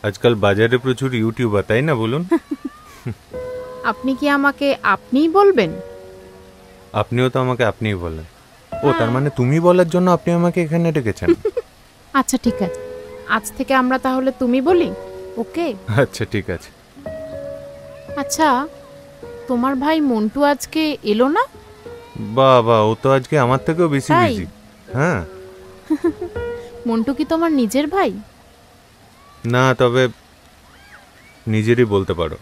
আজকাল বাজারে প্রচুর ইউটিউবার, তাই না বলুন? আপনি কি আমাকে আপনিই বলবেন? আপনিও তো আমাকে আপনিই বলেন। ও তার মানে তুমি বলার জন্য আপনি আমাকে এখানে ডেকেছেন? আচ্ছা ঠিক আছে, আজ থেকে আমরা তাহলে তুমি বলি, ওকে? আচ্ছা ঠিক আছে। আচ্ছা, তোমার ভাই মন্টু আজকে এলো না? বাবা, ও তো আজকে আমার থেকেও বেশি তাই? বিজি। হ্যাঁ। মন্টু কি তোমার নিজের ভাই? না, তবে নিজেরই বলতে পারো।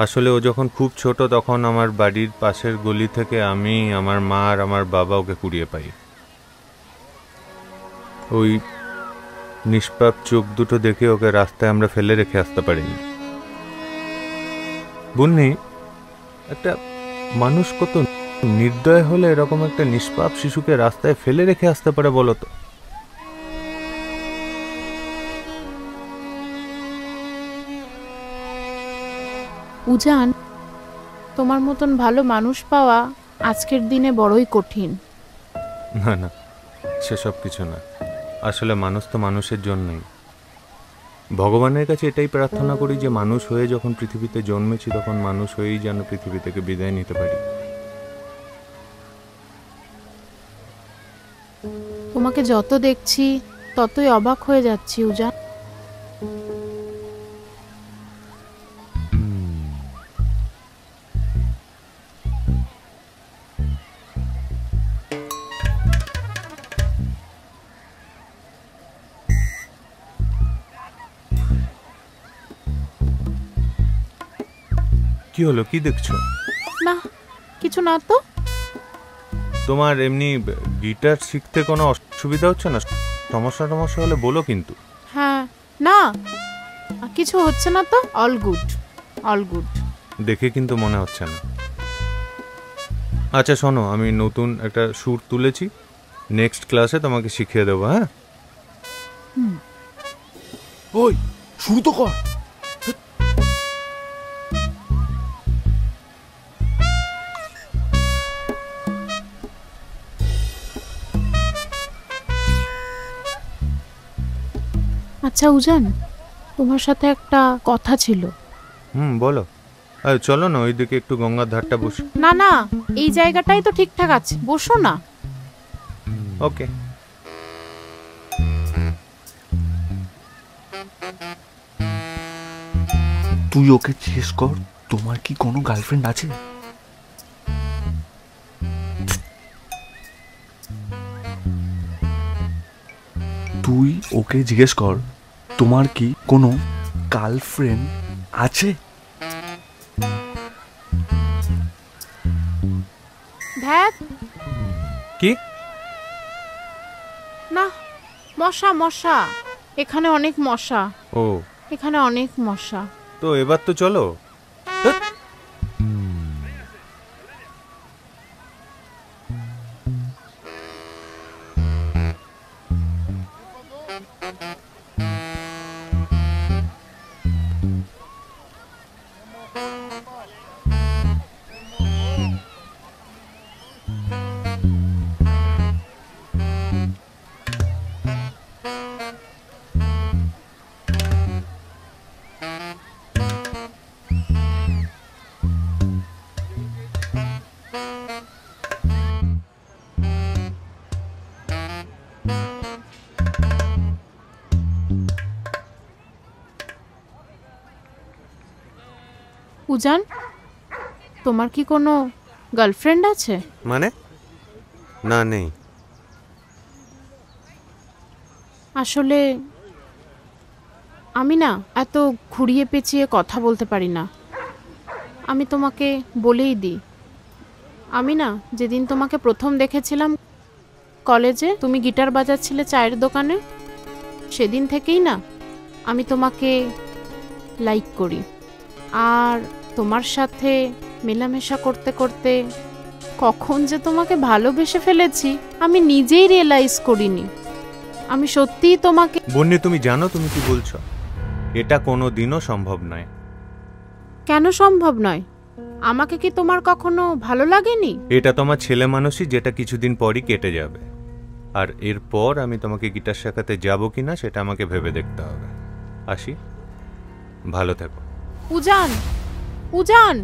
আসলে ও যখন খুব ছোট তখন আমার বাড়ির পাশের গলি থেকে আমি, আমার মা আর আমার বাবা ওকে কুড়িয়ে পাই। ওই নিষ্পাপ চোখ দুটো দেখে ওকে রাস্তায় আমরা ফেলে রেখে আসতে পারিনি। বুন্নি, একটা মানুষ কত নির্দয় হলে এরকম একটা নিষ্পাপ শিশুকে রাস্তায় ফেলে রেখে আসতে পারে বলো তো? উজান, তোমার মতন ভালো মানুষ পাওয়া আজকের দিনে বড়ই কঠিন। না না, সেসব কিছু না। আসলে মানুষ তো মানুষের জন্যই। ভগবানের কাছে এটাই প্রার্থনা করি যে মানুষ হয়ে যখন পৃথিবীতে জন্মেছি তখন মানুষ হয়েই যেন পৃথিবী থেকে বিদায় নিতে পারি। তোমাকে যত দেখছি ততই অবাক হয়ে যাচ্ছি উজান। কি হলো, কি দেখছো? না, কিছু না তো। তোমার এমনি গিটার শিখতে কোনো অসুবিধা হচ্ছে না? সমস্যা টমস্যা হলে বলো কিন্তু। হ্যাঁ, না কিছু হচ্ছে না তো, অল গুড অল গুড। দেখে কিন্তু মনে হচ্ছে না। আচ্ছা শোনো, আমি নতুন একটা সুর তুলেছি, নেক্সট ক্লাসে তোমাকে শিখিয়ে দেবো। হ্যাঁ, ওই শুরু তো কর। আচ্ছা উজান, তোমার সাথে একটা কথা ছিল। বলো। চলো না ওইদিকে একটু গঙ্গার ধারটা বসে। না না, এই জায়গাটাই তো ঠিকঠাক আছে, বসো না। ওকে। তুই ওকে জিজ্ঞেস কর তোমার কি কোনো গার্লফ্রেন্ড আছে। তুই ওকে জিজ্ঞেস কর তোমার কি কোনো গার্লফ্রেন্ড আছে। ধ্যাত, কি? না, মশা মশা, এখানে অনেক মশা। ও, এখানে অনেক মশা। তো এবার তো চলো। উজান, তোমার কি কোনো গার্লফ্রেন্ড আছে? মানে? না, নেই। আসলে আমি না এত ঘুরিয়ে পেঁচিয়ে কথা বলতে পারি না। আমি তোমাকে বলেই দিই, আমি না যেদিন তোমাকে প্রথম দেখেছিলাম কলেজে, তুমি গিটার বাজাচ্ছিলে চায়ের দোকানে, সেদিন থেকেই না আমি তোমাকে লাইক করি। আর তোমার সাথে মেলামেশা করতে করতে কখন যে তোমাকে ভালোবেসে ফেলেছি আমি নিজেই রিয়েলাইজ করিনি। আমি সত্যিই তোমাকে। বন্যে, তুমি জানো তুমি কি বলছো? এটা কোনো দিনও সম্ভব নয়। কেন সম্ভব নয়? আমাকে কি তোমার কখনো ভালো লাগেনি? এটা তোমার ছেলে মানুষই, যেটা কিছুদিন পরই কেটে যাবে। আর এরপর আমি তোমাকে গিটার শেখাতে যাবো কিনা সেটা আমাকে ভেবে দেখতে হবে। আসি, ভালো থেকো। উজান, উজান,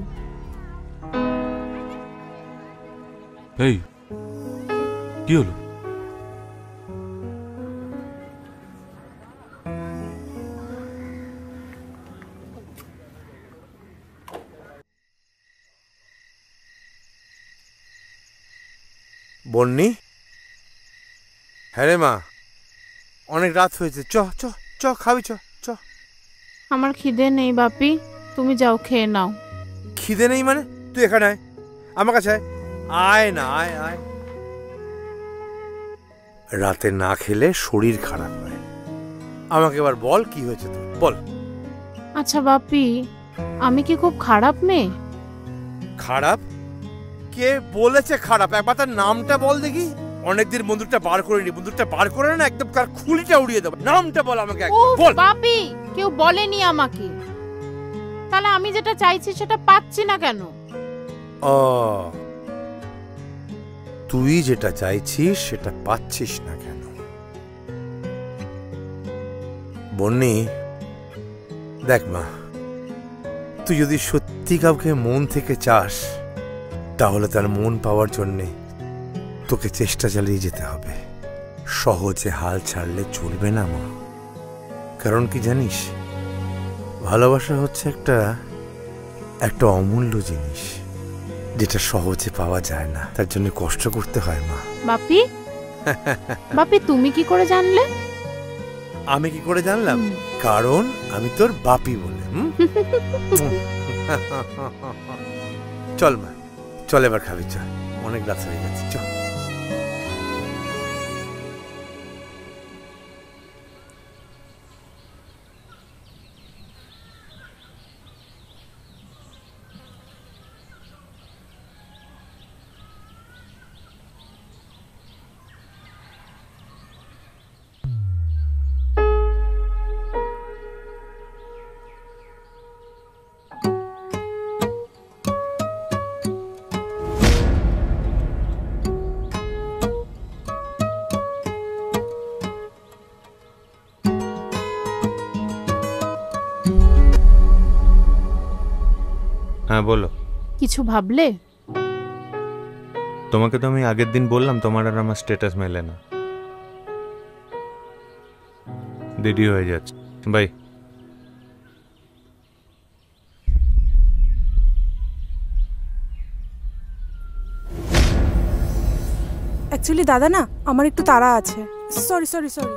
এই কি হলো? বন্নি, হ্যাঁ রে মা, অনেক রাত হয়েছে, চ চ চ খাবি, চ চ। আমার খিদে নেই বাপি, তুমি যাও খেয়ে নাও। খিদে নেই মানে? তুই এখানে আয়, আমার কাছে আয়, আয় না, আয় আয়। রাতে না খেলে শরীর খারাপ হয়। আমাকে এবার বল কি হয়েছে তোর, বল। আচ্ছা বাপি, আমি কি খুব খারাপ মেয়ে? খারাপ? কে বলেছে খারাপ? একবার তার নামটা বল দেখি। অনেকদিন বন্দুকটা বার করে নি, বন্দুকটা বার করে না একদম তার খুলিটা উড়িয়ে দেবো। নামটা বল আমাকে ও একবার, বল। বাপি, কেউ বলেনি আমাকে, তাহলে আমি যেটা চাইছি সেটা পাচ্ছি না কেন? ও, তুই যেটা চাইছিস সেটা পাচ্ছিস না কেন? বন্নি, দেখ মা, তুই যদি সত্যি কাউকে মন থেকে চাস তাহলে তার মন পাওয়ার জন্যে তোকে চেষ্টা চালিয়ে যেতে হবে। সহজে হাল ছাড়লে চলবে না মা। কারণ কি জানিস, ভালোবাসা হচ্ছে একটা অমূল্য জিনিস, যেটা সহজে পাওয়া যায় না, তার জন্য কষ্ট করতে হয় মা। বাপি, বাপি তুমি কি করে জানলে? আমি কি করে জানলাম? কারণ আমি তোর বাপি বলে। চল মা, চল এবার খাবি, চল, অনেক রাত হয়ে গেছে, চল। হ্যাঁ বলো। কিছু ভাবলে? তোমাকে তো আমি আগের দিন বললাম তোমার আর আমার স্ট্যাটাস মেলে না। দেরি হয়ে যাচ্ছে, বাই। অ্যাকচুয়ালি দাদা না, আমার একটু তাড়া আছে। Sorry sorry sorry.